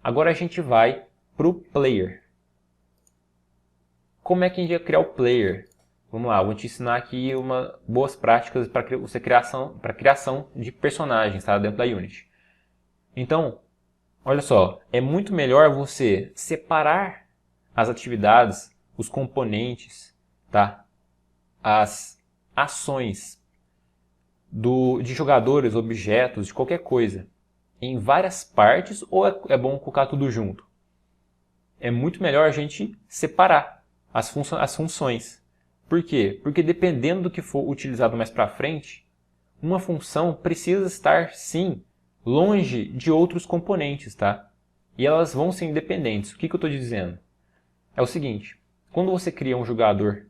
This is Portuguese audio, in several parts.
Agora a gente vai para o player. Como é que a gente vai criar o player? Vamos lá, vou te ensinar aqui boas práticas para criação de personagens, tá? Dentro da Unity. Então, olha só, é muito melhor você separar as atividades, os componentes, tá? As ações de jogadores, objetos, de qualquer coisa, em várias partes, ou é bom colocar tudo junto? É muito melhor a gente separar as funções. Por quê? Porque dependendo do que for utilizado mais para frente, uma função precisa estar, sim, longe de outros componentes, tá? E elas vão ser independentes. O que eu estou dizendo? É o seguinte, quando você cria um jogador,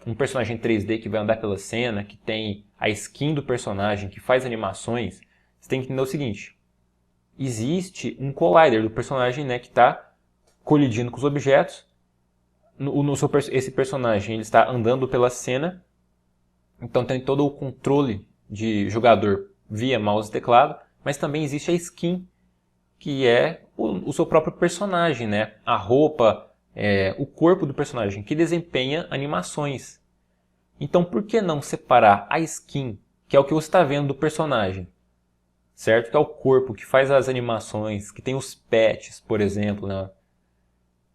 um personagem 3D que vai andar pela cena, que tem a skin do personagem, que faz animações, você tem que entender o seguinte, existe um collider do personagem, né, que está colidindo com os objetos. Esse personagem ele está andando pela cena, então tem todo o controle de jogador via mouse e teclado, mas também existe a skin, que é o seu próprio personagem, né? A roupa, o corpo do personagem, que desempenha animações. Então por que não separar a skin, que é o que você está vendo do personagem, certo? Que é o corpo, que faz as animações, que tem os patches, por exemplo, né?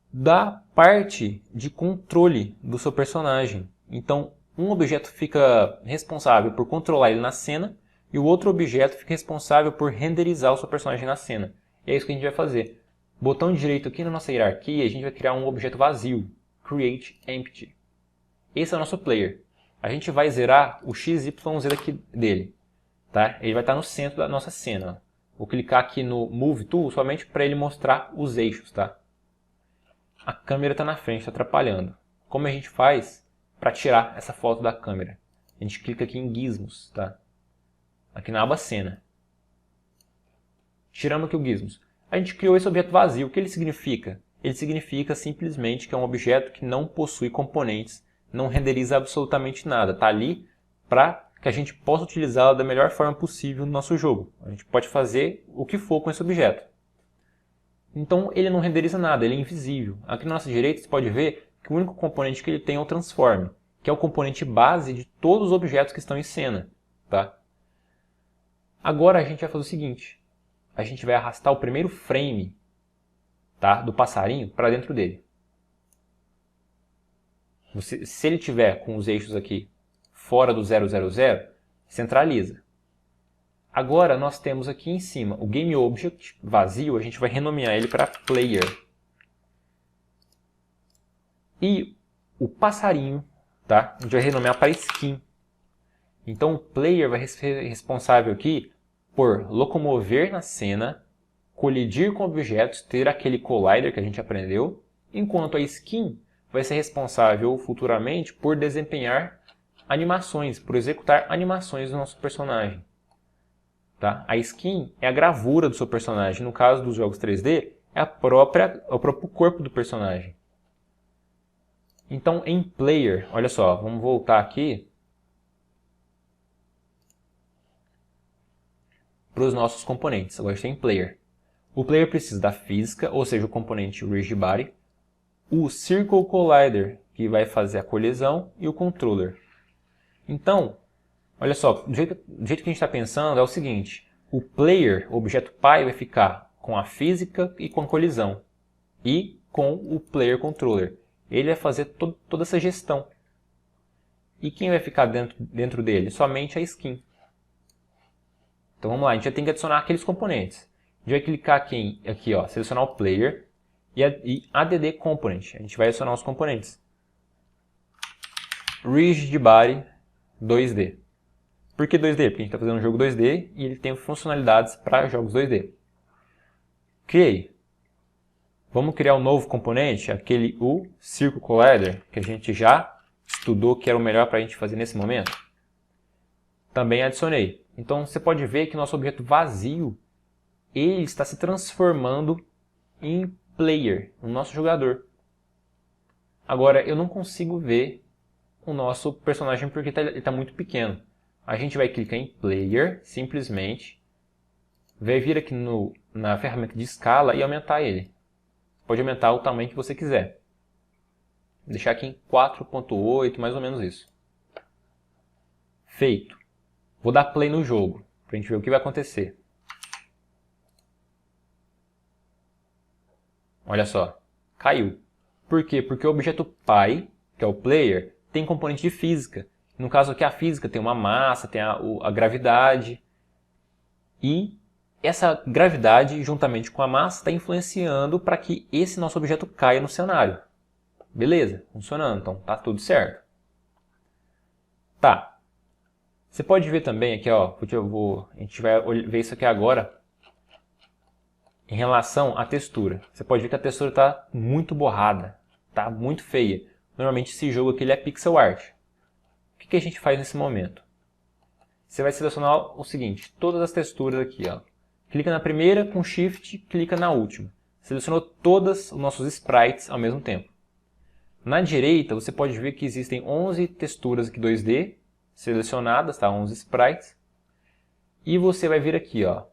Da parte de controle do seu personagem. Então, um objeto fica responsável por controlar ele na cena e o outro objeto fica responsável por renderizar o seu personagem na cena. E é isso que a gente vai fazer. Botão direito aqui na nossa hierarquia, a gente vai criar um objeto vazio, Create Empty. Esse é o nosso player. A gente vai zerar o XYZ aqui dele. Tá? Ele vai estar no centro da nossa cena. Vou clicar aqui no Move Tool somente para ele mostrar os eixos. Tá? A câmera está na frente, está atrapalhando. Como a gente faz para tirar essa foto da câmera? A gente clica aqui em Gizmos, tá? Aqui na aba Cena. Tiramos aqui o Gizmos. A gente criou esse objeto vazio. O que ele significa? Ele significa simplesmente que é um objeto que não possui componentes, não renderiza absolutamente nada. Está ali para que a gente possa utilizá-lo da melhor forma possível no nosso jogo. A gente pode fazer o que for com esse objeto. Então ele não renderiza nada, ele é invisível. Aqui na nossa direita você pode ver que o único componente que ele tem é o transform, que é o componente base de todos os objetos que estão em cena. Tá? Agora a gente vai fazer o seguinte, a gente vai arrastar o primeiro frame, tá, do passarinho para dentro dele. Se ele tiver com os eixos aqui fora do 000, centraliza. Agora nós temos aqui em cima o GameObject vazio, a gente vai renomear ele para Player. E o passarinho, tá? A gente vai renomear para Skin. Então o Player vai ser responsável aqui por locomover na cena, colidir com objetos, ter aquele collider que a gente aprendeu, enquanto a Skin vai ser responsável futuramente por desempenhar animações, por executar animações do nosso personagem. Tá? A skin é a gravura do seu personagem. No caso dos jogos 3D, é o próprio corpo do personagem. Então, em Player, olha só, vamos voltar aqui para os nossos componentes. Agora a gente tem Player. O Player precisa da física, ou seja, o componente Rigid Body, o Circle Collider, que vai fazer a colisão, e o Controller. Então, olha só, do jeito que a gente está pensando é o seguinte, o player, o objeto pai, vai ficar com a física e com a colisão, e com o player controller. Ele vai fazer toda essa gestão. E quem vai ficar dentro dele? Somente a skin. Então vamos lá, a gente já tem que adicionar aqueles componentes. A gente vai clicar aqui ó, selecionar o player e add component. A gente vai adicionar os componentes. Rigid Body 2D. Por que 2D? Porque a gente está fazendo um jogo 2D e ele tem funcionalidades para jogos 2D. Criei. Vamos criar um novo componente, o Circle Collider, que a gente já estudou que era o melhor para a gente fazer nesse momento. Também adicionei. Então você pode ver que nosso objeto vazio ele está se transformando em player, o nosso jogador. Agora eu não consigo ver o nosso personagem porque ele está muito pequeno. A gente vai clicar em Player, simplesmente, vai vir aqui na ferramenta de escala e aumentar ele. Pode aumentar o tamanho que você quiser. Vou deixar aqui em 4.8, mais ou menos isso. Feito. Vou dar play no jogo, para a gente ver o que vai acontecer. Olha só, caiu. Por quê? Porque o objeto pai, que é o player, tem componente de física. No caso aqui, a física tem uma massa, tem a gravidade. E essa gravidade, juntamente com a massa, está influenciando para que esse nosso objeto caia no cenário. Beleza, funcionando, então tá tudo certo. Tá. Você pode ver também aqui, ó, a gente vai ver isso aqui agora em relação à textura. Você pode ver que a textura está muito borrada, tá muito feia. Normalmente esse jogo aqui ele é pixel art. O que a gente faz nesse momento? Você vai selecionar o seguinte, todas as texturas aqui, ó. Clica na primeira com Shift, clica na última. Selecionou todas os nossos sprites ao mesmo tempo. Na direita você pode ver que existem 11 texturas aqui 2D selecionadas, tá? 11 sprites. E você vai vir aqui, ó,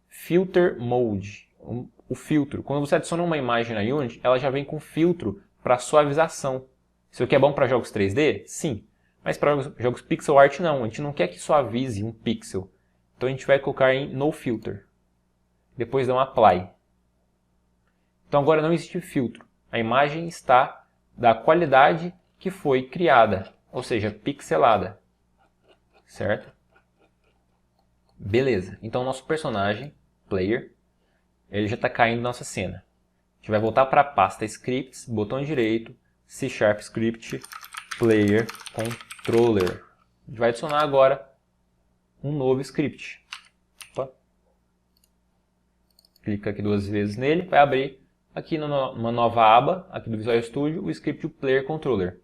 Filter Mode, o filtro. Quando você adiciona uma imagem na Unity, ela já vem com filtro para suavização. Isso aqui é bom para jogos 3D? Sim. Mas para jogos pixel art não, a gente não quer que suavize um pixel. Então a gente vai colocar em No Filter. Depois dá um Apply. Então agora não existe filtro. A imagem está da qualidade que foi criada, ou seja, pixelada. Certo? Beleza. Então nosso personagem, player, ele já está caindo na nossa cena. A gente vai voltar para a pasta Scripts, botão direito, C# Script, Player, Controller. A gente vai adicionar agora um novo script. Opa. Clica aqui 2 vezes nele, vai abrir aqui numa nova aba, aqui do Visual Studio, o script Player Controller.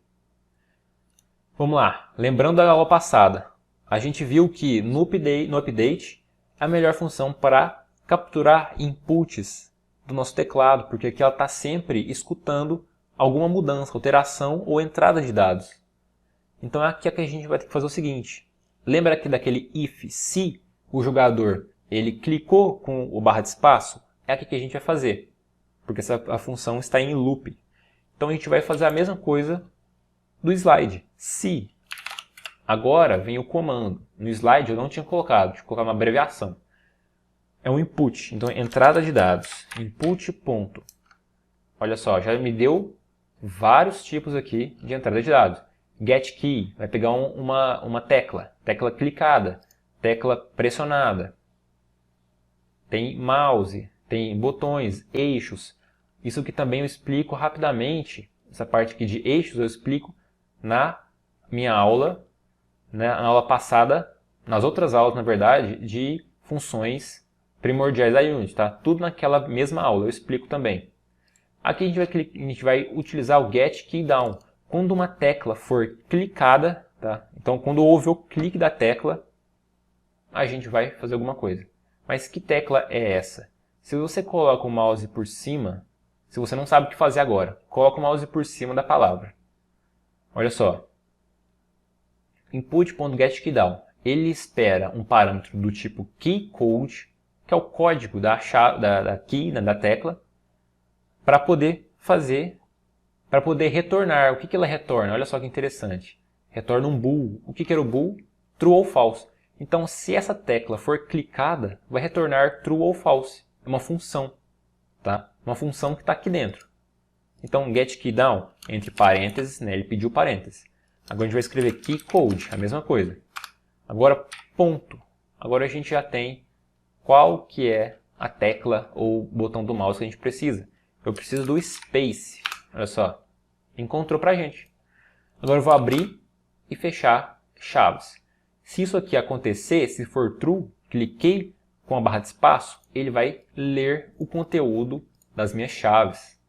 Vamos lá, lembrando da aula passada, a gente viu que no update é a melhor função para capturar inputs do nosso teclado, porque aqui ela está sempre escutando alguma mudança, alteração ou entrada de dados. Então aqui é que a gente vai ter que fazer o seguinte. Lembra aqui daquele if, se o jogador ele clicou com o barra de espaço? É aqui que a gente vai fazer, porque a função está em loop. Então a gente vai fazer a mesma coisa do slide. Se. Agora vem o comando. No slide eu não tinha colocado, tinha colocado uma abreviação. É um input, então entrada de dados, input ponto. Olha só, já me deu vários tipos aqui de entrada de dados. Get key, vai pegar uma tecla clicada, tecla pressionada. Tem mouse, tem botões, eixos. Isso aqui também eu explico rapidamente, essa parte aqui de eixos eu explico na minha aula, né, na aula passada, nas outras aulas na verdade, de funções primordiais da Unity, tá? Tudo naquela mesma aula, eu explico também. Aqui a gente vai utilizar o Get Key Down. Quando uma tecla for clicada, tá? Então quando houve o clique da tecla, a gente vai fazer alguma coisa. Mas que tecla é essa? Se você coloca o mouse por cima, se você não sabe o que fazer agora, coloca o mouse por cima da palavra. Olha só. Input.getKeyDown. Ele espera um parâmetro do tipo keyCode, que é o código da key, da tecla, para poder retornar. O que ela retorna? Olha só que interessante. Retorna um bool. O que era o bool? True ou false. Então, se essa tecla for clicada, vai retornar true ou false. É uma função, tá? Uma função que está aqui dentro. Então, getKeyDown, entre parênteses, né? Ele pediu parênteses. Agora a gente vai escrever keyCode, a mesma coisa. Agora, ponto. Agora a gente já tem qual que é a tecla ou botão do mouse que a gente precisa. Eu preciso do space. Olha só. Encontrou pra gente. Agora eu vou abrir e fechar chaves. Se isso aqui acontecer, se for true, cliquei com a barra de espaço, ele vai ler o conteúdo das minhas chaves.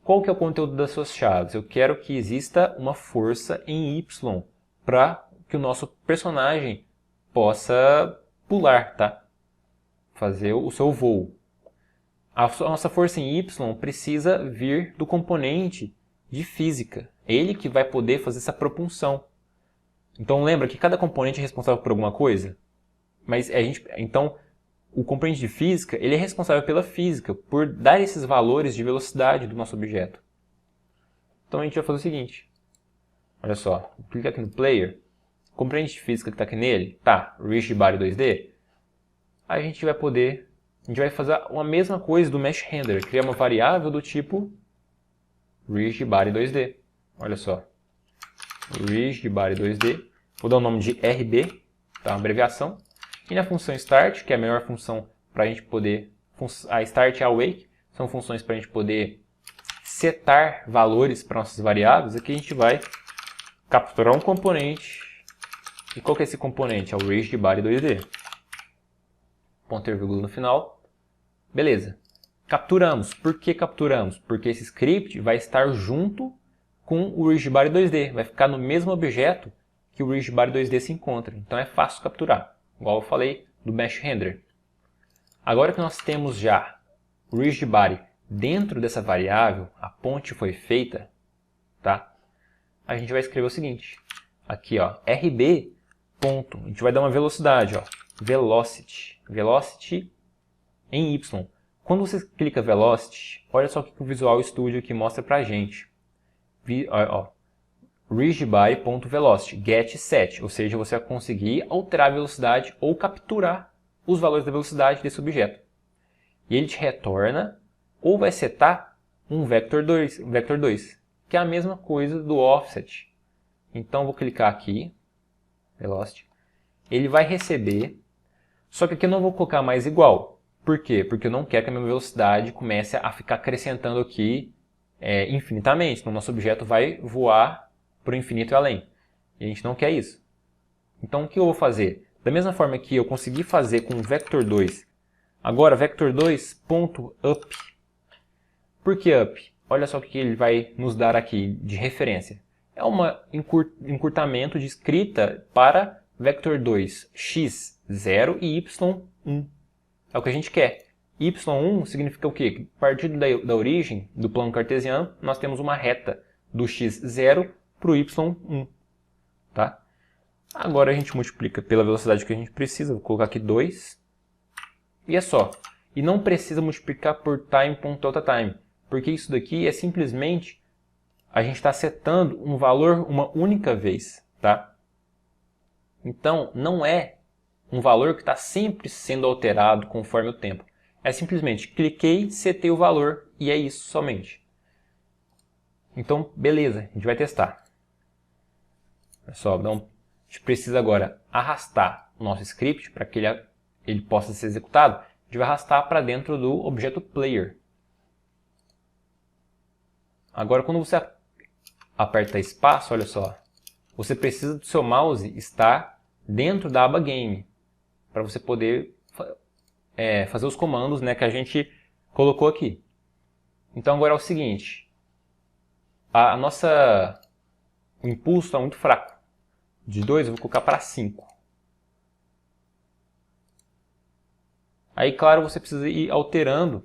Qual que é o conteúdo das suas chaves? Eu quero que exista uma força em Y para que o nosso personagem possa pular, tá? Fazer o seu voo. A nossa força em Y precisa vir do componente de física. Ele que vai poder fazer essa propulsão. Então lembra que cada componente é responsável por alguma coisa? Mas então o componente de física, ele é responsável pela física, por dar esses valores de velocidade do nosso objeto. Então a gente vai fazer o seguinte. Olha só, clica aqui no player, o componente de física que está aqui nele, tá, Rigid Body 2D. A gente vai fazer a mesma coisa do Mesh Render, criar uma variável do tipo Rigid Body 2D. Olha só, Rigid Body 2D, vou dar o nome de RB, tá, uma abreviação. E na função start, que é a melhor função para a gente poder... A start e a awake são funções para a gente poder setar valores para nossas variáveis. Aqui a gente vai capturar um componente. E qual que é esse componente? É o Rigid Body 2D. Ponto e vírgula no final. Beleza. Capturamos. Por que capturamos? Porque esse script vai estar junto com o Rigid Body 2D. Vai ficar no mesmo objeto que o Rigid Body 2D se encontra. Então é fácil capturar. Igual eu falei do Mesh Render. Agora que nós temos já o Rigid Body dentro dessa variável, a ponte foi feita, tá? A gente vai escrever o seguinte. Aqui, ó, RB, ponto. A gente vai dar uma velocidade, ó. Velocity. Velocity em Y. Quando você clica Velocity, olha só o que o Visual Studio aqui mostra pra gente. RigidBody.velocity, get set, ou seja, você vai conseguir alterar a velocidade ou capturar os valores da velocidade desse objeto. E ele te retorna ou vai setar um vector 2, que é a mesma coisa do offset. Então vou clicar aqui, velocity, ele vai receber, só que aqui eu não vou colocar mais igual. Por quê? Porque eu não quero que a minha velocidade comece a ficar acrescentando aqui infinitamente, então o nosso objeto vai voar para o infinito e além. E a gente não quer isso. Então o que eu vou fazer? Da mesma forma que eu consegui fazer com o vector 2, agora vector 2.up. Por que up? Olha só o que ele vai nos dar aqui de referência. É um encurtamento de escrita para vector 2, x0 e y1. É o que a gente quer. y1 significa o quê? Que partindo da origem do plano cartesiano, nós temos uma reta do x0 para o y1. Tá? Agora a gente multiplica pela velocidade que a gente precisa. Vou colocar aqui 2. E é só. E não precisa multiplicar por time.deltaTime. Porque isso daqui é simplesmente a gente está setando um valor uma única vez. Tá? Então não é um valor que está sempre sendo alterado conforme o tempo. É simplesmente cliquei, setei o valor e é isso somente. Então, beleza, a gente vai testar. Olha só, então, a gente precisa agora arrastar o nosso script para que ele possa ser executado. A gente vai arrastar para dentro do objeto player. Agora, quando você aperta espaço, olha só, você precisa do seu mouse estar dentro da aba Game, para você poder fazer os comandos, né, que a gente colocou aqui. Então agora é o seguinte, o impulso está muito fraco. De 2 eu vou colocar para 5. Aí, claro, você precisa ir alterando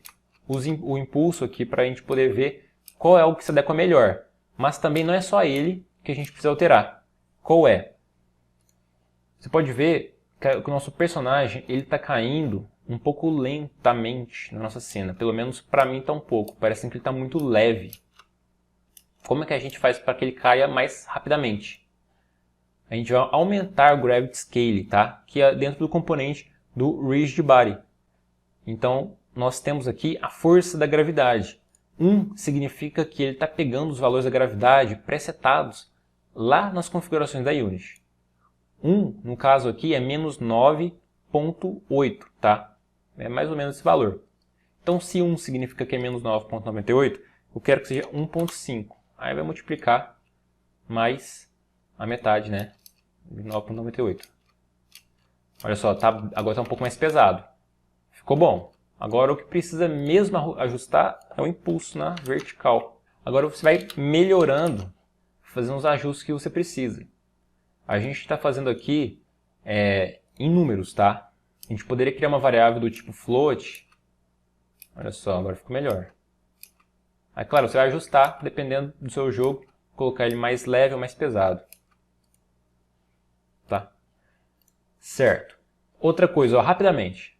o impulso aqui para a gente poder ver qual é o que se adequa melhor. Mas também não é só ele que a gente precisa alterar. Qual é? Você pode ver que o nosso personagem está caindo um pouco lentamente na nossa cena. Pelo menos para mim está um pouco. Parece que ele está muito leve. Como é que a gente faz para que ele caia mais rapidamente? A gente vai aumentar o Gravity Scale, tá? Que é dentro do componente do Rigid Body. Então, nós temos aqui a força da gravidade. 1 significa que ele está pegando os valores da gravidade presetados lá nas configurações da Unity. 1, no caso aqui, é menos 9.8, tá? É mais ou menos esse valor. Então, se 1 significa que é menos 9.98, eu quero que seja 1.5. Aí vai multiplicar mais a metade, né? 9.98. Olha só, agora está um pouco mais pesado. Ficou bom. Agora o que precisa mesmo ajustar é o impulso na vertical. Agora você vai melhorando, fazendo os ajustes que você precisa. A gente está fazendo aqui em números, tá? A gente poderia criar uma variável do tipo float. Olha só, agora ficou melhor. Aí, claro, você vai ajustar, dependendo do seu jogo, colocar ele mais leve ou mais pesado. Tá? Certo. Outra coisa, ó, rapidamente.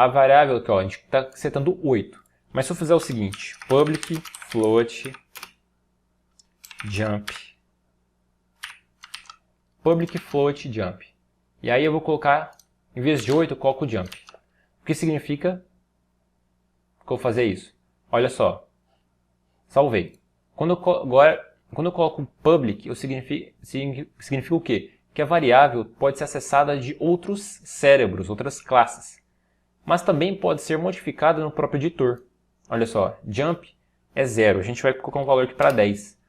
a variável aqui, ó, a gente está setando 8. Mas se eu fizer o seguinte, public float jump. Public float jump. E aí eu vou colocar, em vez de 8, eu coloco jump. O que significa que eu vou fazer isso? Olha só. Salvei. Quando eu coloco public, significa o quê? Que a variável pode ser acessada de outros cérebros, outras classes. Mas também pode ser modificada no próprio editor. Olha só, jump é 0. A gente vai colocar um valor aqui para 10.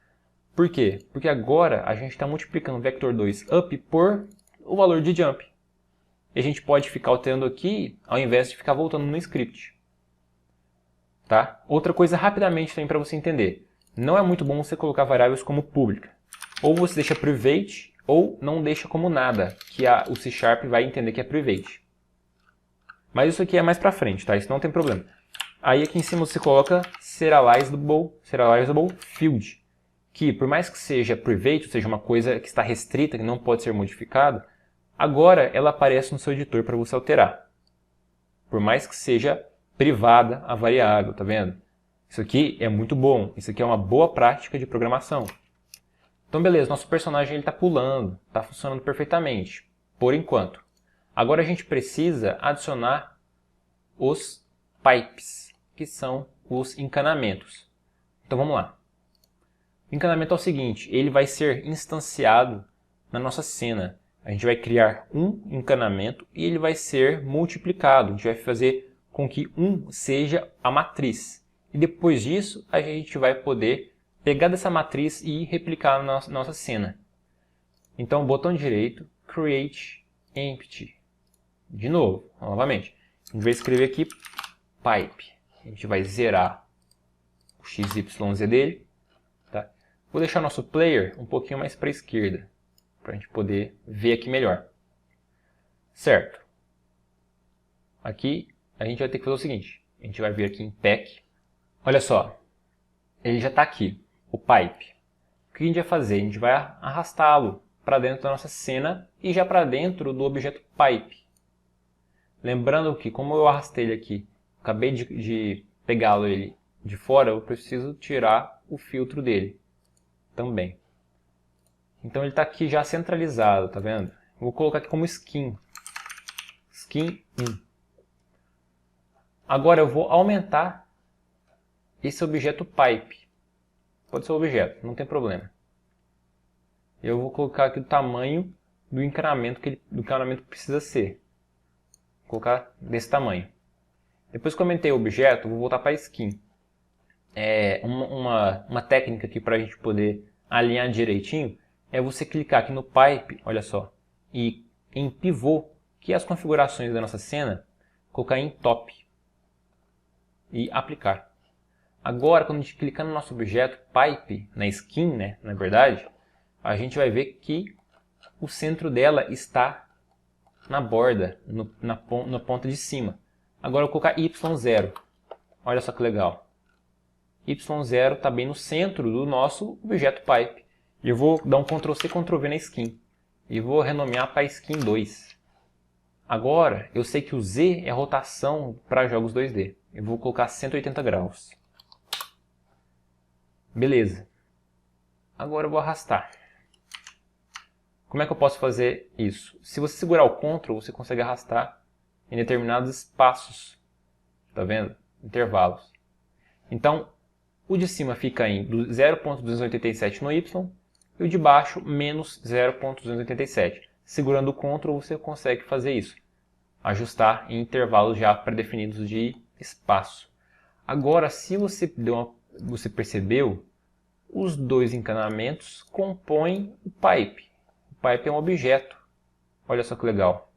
Por quê? Porque agora a gente está multiplicando o vector 2 up por o valor de jump. E a gente pode ficar alterando aqui, ao invés de ficar voltando no script. Tá? Outra coisa rapidamente também para você entender. Não é muito bom você colocar variáveis como pública. Ou você deixa private, ou não deixa como nada, que o C# vai entender que é private. Mas isso aqui é mais para frente, tá? Isso não tem problema. Aí aqui em cima você coloca serializable field, que por mais que seja private, ou seja, uma coisa que está restrita, que não pode ser modificada, agora ela aparece no seu editor para você alterar. Por mais que seja privada a variável, tá vendo? Isso aqui é muito bom, isso aqui é uma boa prática de programação. Então beleza, nosso personagem está pulando, está funcionando perfeitamente, por enquanto. Agora a gente precisa adicionar os pipes, que são os encanamentos. Então vamos lá. O encanamento é o seguinte, ele vai ser instanciado na nossa cena. A gente vai criar um encanamento e ele vai ser multiplicado. A gente vai fazer com que 1 seja a matriz. E depois disso, a gente vai poder pegar dessa matriz e replicar na nossa cena. Então, botão direito, create empty. De novo, novamente. A gente vai escrever aqui pipe. A gente vai zerar o XYZ dele. Tá? Vou deixar nosso player um pouquinho mais para a esquerda, para a gente poder ver aqui melhor. Certo. Aqui a gente vai ter que fazer o seguinte. A gente vai vir aqui em pack. Olha só. Ele já está aqui, o pipe. O que a gente vai fazer? A gente vai arrastá-lo para dentro da nossa cena e já para dentro do objeto pipe. Lembrando que, como eu arrastei ele aqui, acabei de pegá-lo ele de fora, eu preciso tirar o filtro dele também. Então ele está aqui já centralizado, tá vendo? Vou colocar aqui como skin. Skin 1. Agora eu vou aumentar esse objeto pipe. Pode ser o objeto, não tem problema. Eu vou colocar aqui o tamanho do encanamento que precisa ser. Vou colocar desse tamanho. Depois que eu aumentei o objeto, vou voltar para a skin. Uma técnica aqui para a gente poder alinhar direitinho é você clicar aqui no pipe, olha só, e em pivô, que é as configurações da nossa cena, colocar em top e aplicar. Agora, quando a gente clicar no nosso objeto pipe, na skin, né, na verdade, a gente vai ver que o centro dela está na borda, na ponta de cima. Agora eu vou colocar Y0. Olha só que legal. Y0 está bem no centro do nosso objeto pipe. E eu vou dar um Ctrl+C, Ctrl+V na skin. E vou renomear para skin 2. Agora, eu sei que o Z é rotação para jogos 2D. Eu vou colocar 180 graus. Beleza. Agora eu vou arrastar. Como é que eu posso fazer isso? Se você segurar o Ctrl, você consegue arrastar em determinados espaços. Tá vendo? Intervalos. Então, o de cima fica em 0.287 no Y e o de baixo menos 0.287. Segurando o Ctrl, você consegue fazer isso. Ajustar em intervalos já pré-definidos de espaço. Agora, se você percebeu, os dois encanamentos compõem o pipe. O pipe é um objeto. Olha só que legal.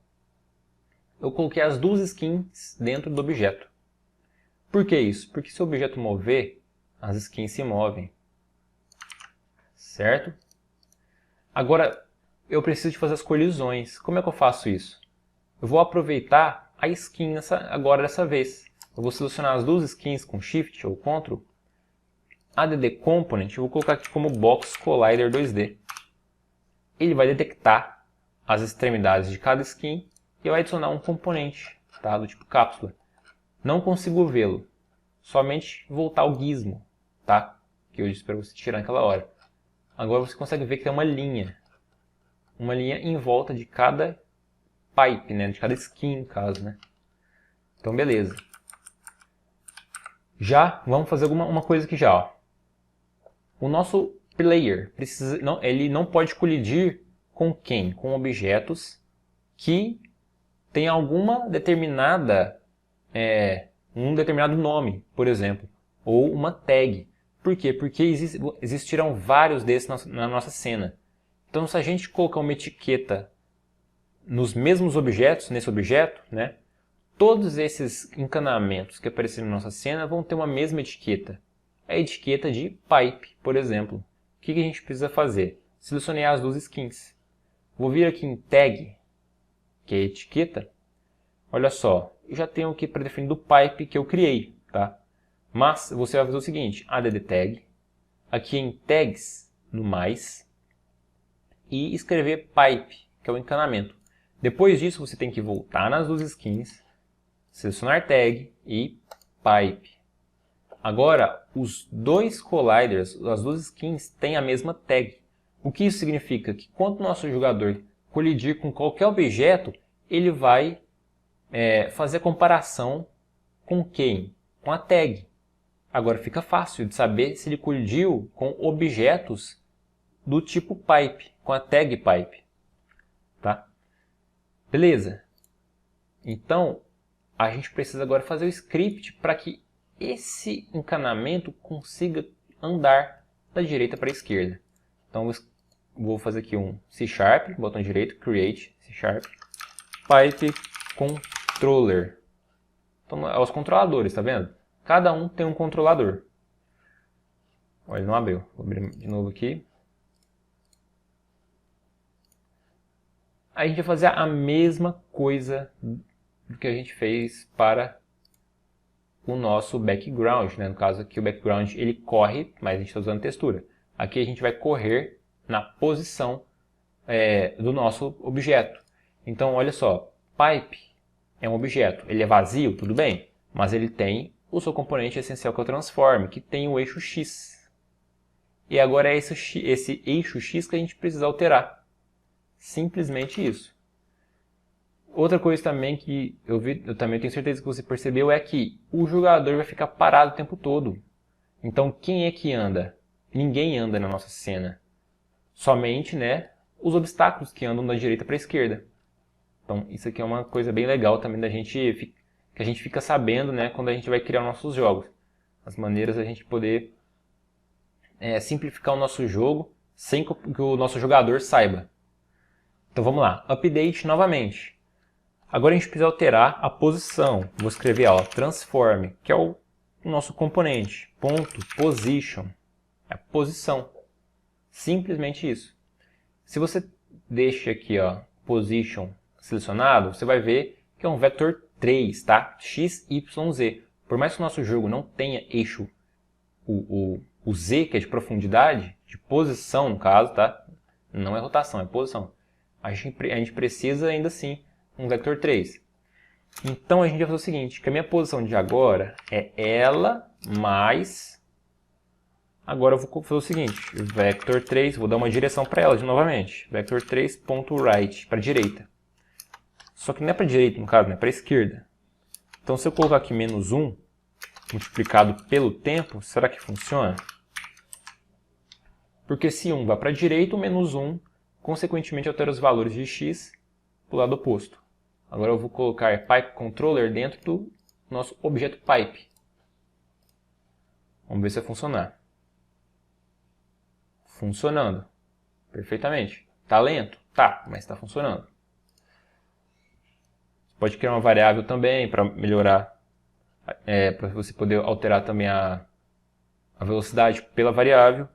Eu coloquei as duas skins dentro do objeto. Por que isso? Porque se o objeto mover, as skins se movem. Certo? Agora, eu preciso de fazer as colisões. Como é que eu faço isso? Eu vou aproveitar a skin agora dessa vez. Eu vou selecionar as duas skins com Shift ou Ctrl. Add Component, eu vou colocar aqui como Box Collider 2D. Ele vai detectar as extremidades de cada skin e vai adicionar um componente, tá, do tipo cápsula. Não consigo vê-lo. Somente voltar ao gizmo, tá? Que eu disse para você tirar naquela hora. Agora você consegue ver que tem uma linha. Uma linha em volta de cada pipe, né? De cada skin, no caso, né? Então, beleza. Já vamos fazer uma coisa aqui já, ó. O nosso player ele não pode colidir com quem? Com objetos que tem alguma determinada um determinado nome, por exemplo, ou uma tag. Por quê? Porque existirão vários desses na nossa cena. Então, se a gente colocar uma etiqueta nos mesmos objetos, nesse objeto, né, todos esses encanamentos que aparecerem na nossa cena vão ter uma mesma etiqueta. A etiqueta de pipe, por exemplo. O que a gente precisa fazer? Selecionei as duas skins. Vou vir aqui em tag, que é a etiqueta. Olha só, eu já tenho aqui predefinido o pipe que eu criei, tá? Mas você vai fazer o seguinte, add tag, aqui em tags, no mais, e escrever pipe, que é o encanamento. Depois disso você tem que voltar nas duas skins, selecionar tag e pipe. Agora, os dois colliders, as duas skins, têm a mesma tag. O que isso significa? Que quando o nosso jogador colidir com qualquer objeto, ele vai fazer a comparação com quem? Com a tag. Agora fica fácil de saber se ele colidiu com objetos do tipo pipe, com a tag pipe. Tá? Beleza. Então, a gente precisa agora fazer o script para que esse encanamento consiga andar da direita para a esquerda. Então, vou fazer aqui um C#, botão direito, create, C#, pipe controller. Então, é os controladores, tá vendo? Cada um tem um controlador. Olha, ele não abriu. Vou abrir de novo aqui. Aí a gente vai fazer a mesma coisa do que a gente fez para o nosso background, né? No caso aqui o background ele corre, mas a gente está usando textura. Aqui a gente vai correr na posição do nosso objeto. Então olha só, pipe é um objeto, ele é vazio, tudo bem, mas ele tem o seu componente essencial que é o transform, que tem o eixo X. E agora é esse eixo X que a gente precisa alterar. Simplesmente isso. Outra coisa também que eu também tenho certeza que você percebeu é que o jogador vai ficar parado o tempo todo. Então quem é que anda? Ninguém anda na nossa cena. Somente, né, os obstáculos que andam da direita para a esquerda. Então isso aqui é uma coisa bem legal também que a gente fica sabendo, né, quando a gente vai criar nossos jogos. As maneiras da gente poder simplificar o nosso jogo sem que o nosso jogador saiba. Então vamos lá, update novamente. Agora a gente precisa alterar a posição. Vou escrever transform, que é o nosso componente, ponto position, é a posição. Simplesmente isso. Se você deixa aqui position selecionado, você vai ver que é um vetor 3, tá? X, Y, Z. Por mais que o nosso jogo não tenha eixo, o Z, que é de profundidade, de posição no caso, tá? Não é rotação, é posição. A gente precisa ainda assim um vetor 3. Então a gente vai fazer o seguinte, que a minha posição de agora é ela mais... Agora eu vou fazer o seguinte, vector 3, vou dar uma direção para ela novamente. Vector 3.right, para a direita. Só que não é para a direita, no caso, é para a esquerda. Então se eu colocar aqui menos 1, multiplicado pelo tempo, será que funciona? Porque se 1 vai para a direita, o menos 1, consequentemente, altera os valores de x para o lado oposto. Agora eu vou colocar pipe controller dentro do nosso objeto pipe. Vamos ver se vai funcionar. Funcionando. Perfeitamente. Tá lento? Tá, mas está funcionando. Pode criar uma variável também para melhorar, para você poder alterar também a velocidade pela variável.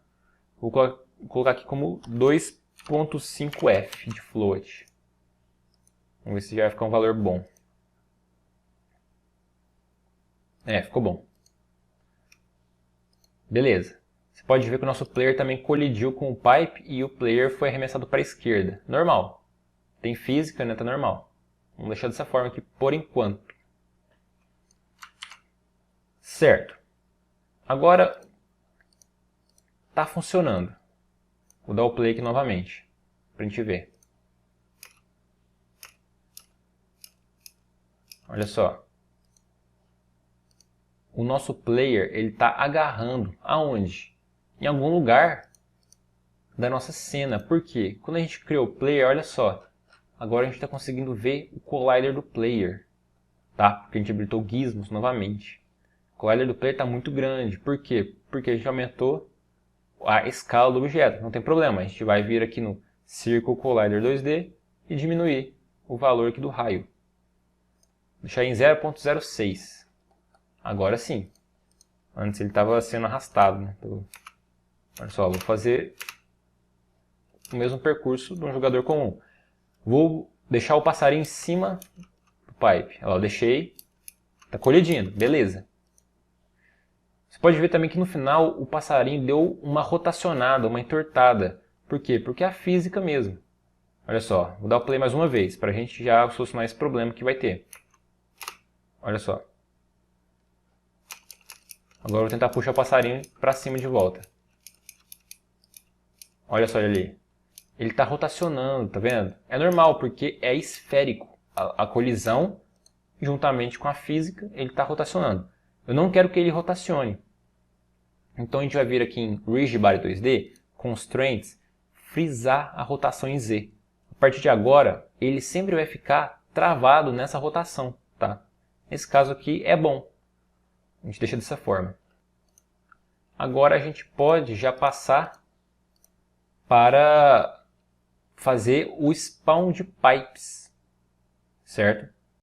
Vou colocar aqui como 2.5f de float. Vamos ver se já vai ficar um valor bom. Ficou bom. Beleza. Você pode ver que o nosso player também colidiu com o pipe e o player foi arremessado para a esquerda. Normal. Tem física, né? Tá normal. Vamos deixar dessa forma aqui por enquanto. Certo. Agora está funcionando. Vou dar o play aqui novamente, para a gente ver. Olha só. O nosso player está agarrando aonde? Em algum lugar da nossa cena. Por quê? Quando a gente criou o player, olha só. Agora a gente está conseguindo ver o collider do player. Tá? Porque a gente habilitou gizmos novamente. O collider do player está muito grande. Por quê? Porque a gente aumentou a escala do objeto. Não tem problema. A gente vai vir aqui no Circle Collider 2D e diminuir o valor aqui do raio. Deixar em 0.06. Agora sim. Antes ele estava sendo arrastado. Né? Olha só, vou fazer o mesmo percurso de um jogador comum. Vou deixar o passarinho em cima do pipe. Olha lá, eu deixei. Está colidindo. Beleza. Você pode ver também que no final o passarinho deu uma rotacionada, uma entortada. Por quê? Porque é a física mesmo. Olha só, vou dar o play mais uma vez, para a gente já solucionar esse problema que vai ter. Olha só. Agora eu vou tentar puxar o passarinho para cima de volta. Olha só ele ali. Ele está rotacionando, tá vendo? É normal, porque é esférico. A colisão, juntamente com a física, ele está rotacionando. Eu não quero que ele rotacione. Então a gente vai vir aqui em Rigid Body 2D, Constraints, frisar a rotação em Z. A partir de agora, ele sempre vai ficar travado nessa rotação. Tá? Nesse caso aqui é bom. A gente deixa dessa forma. Agora a gente pode já passar para fazer o spawn de pipes. Certo?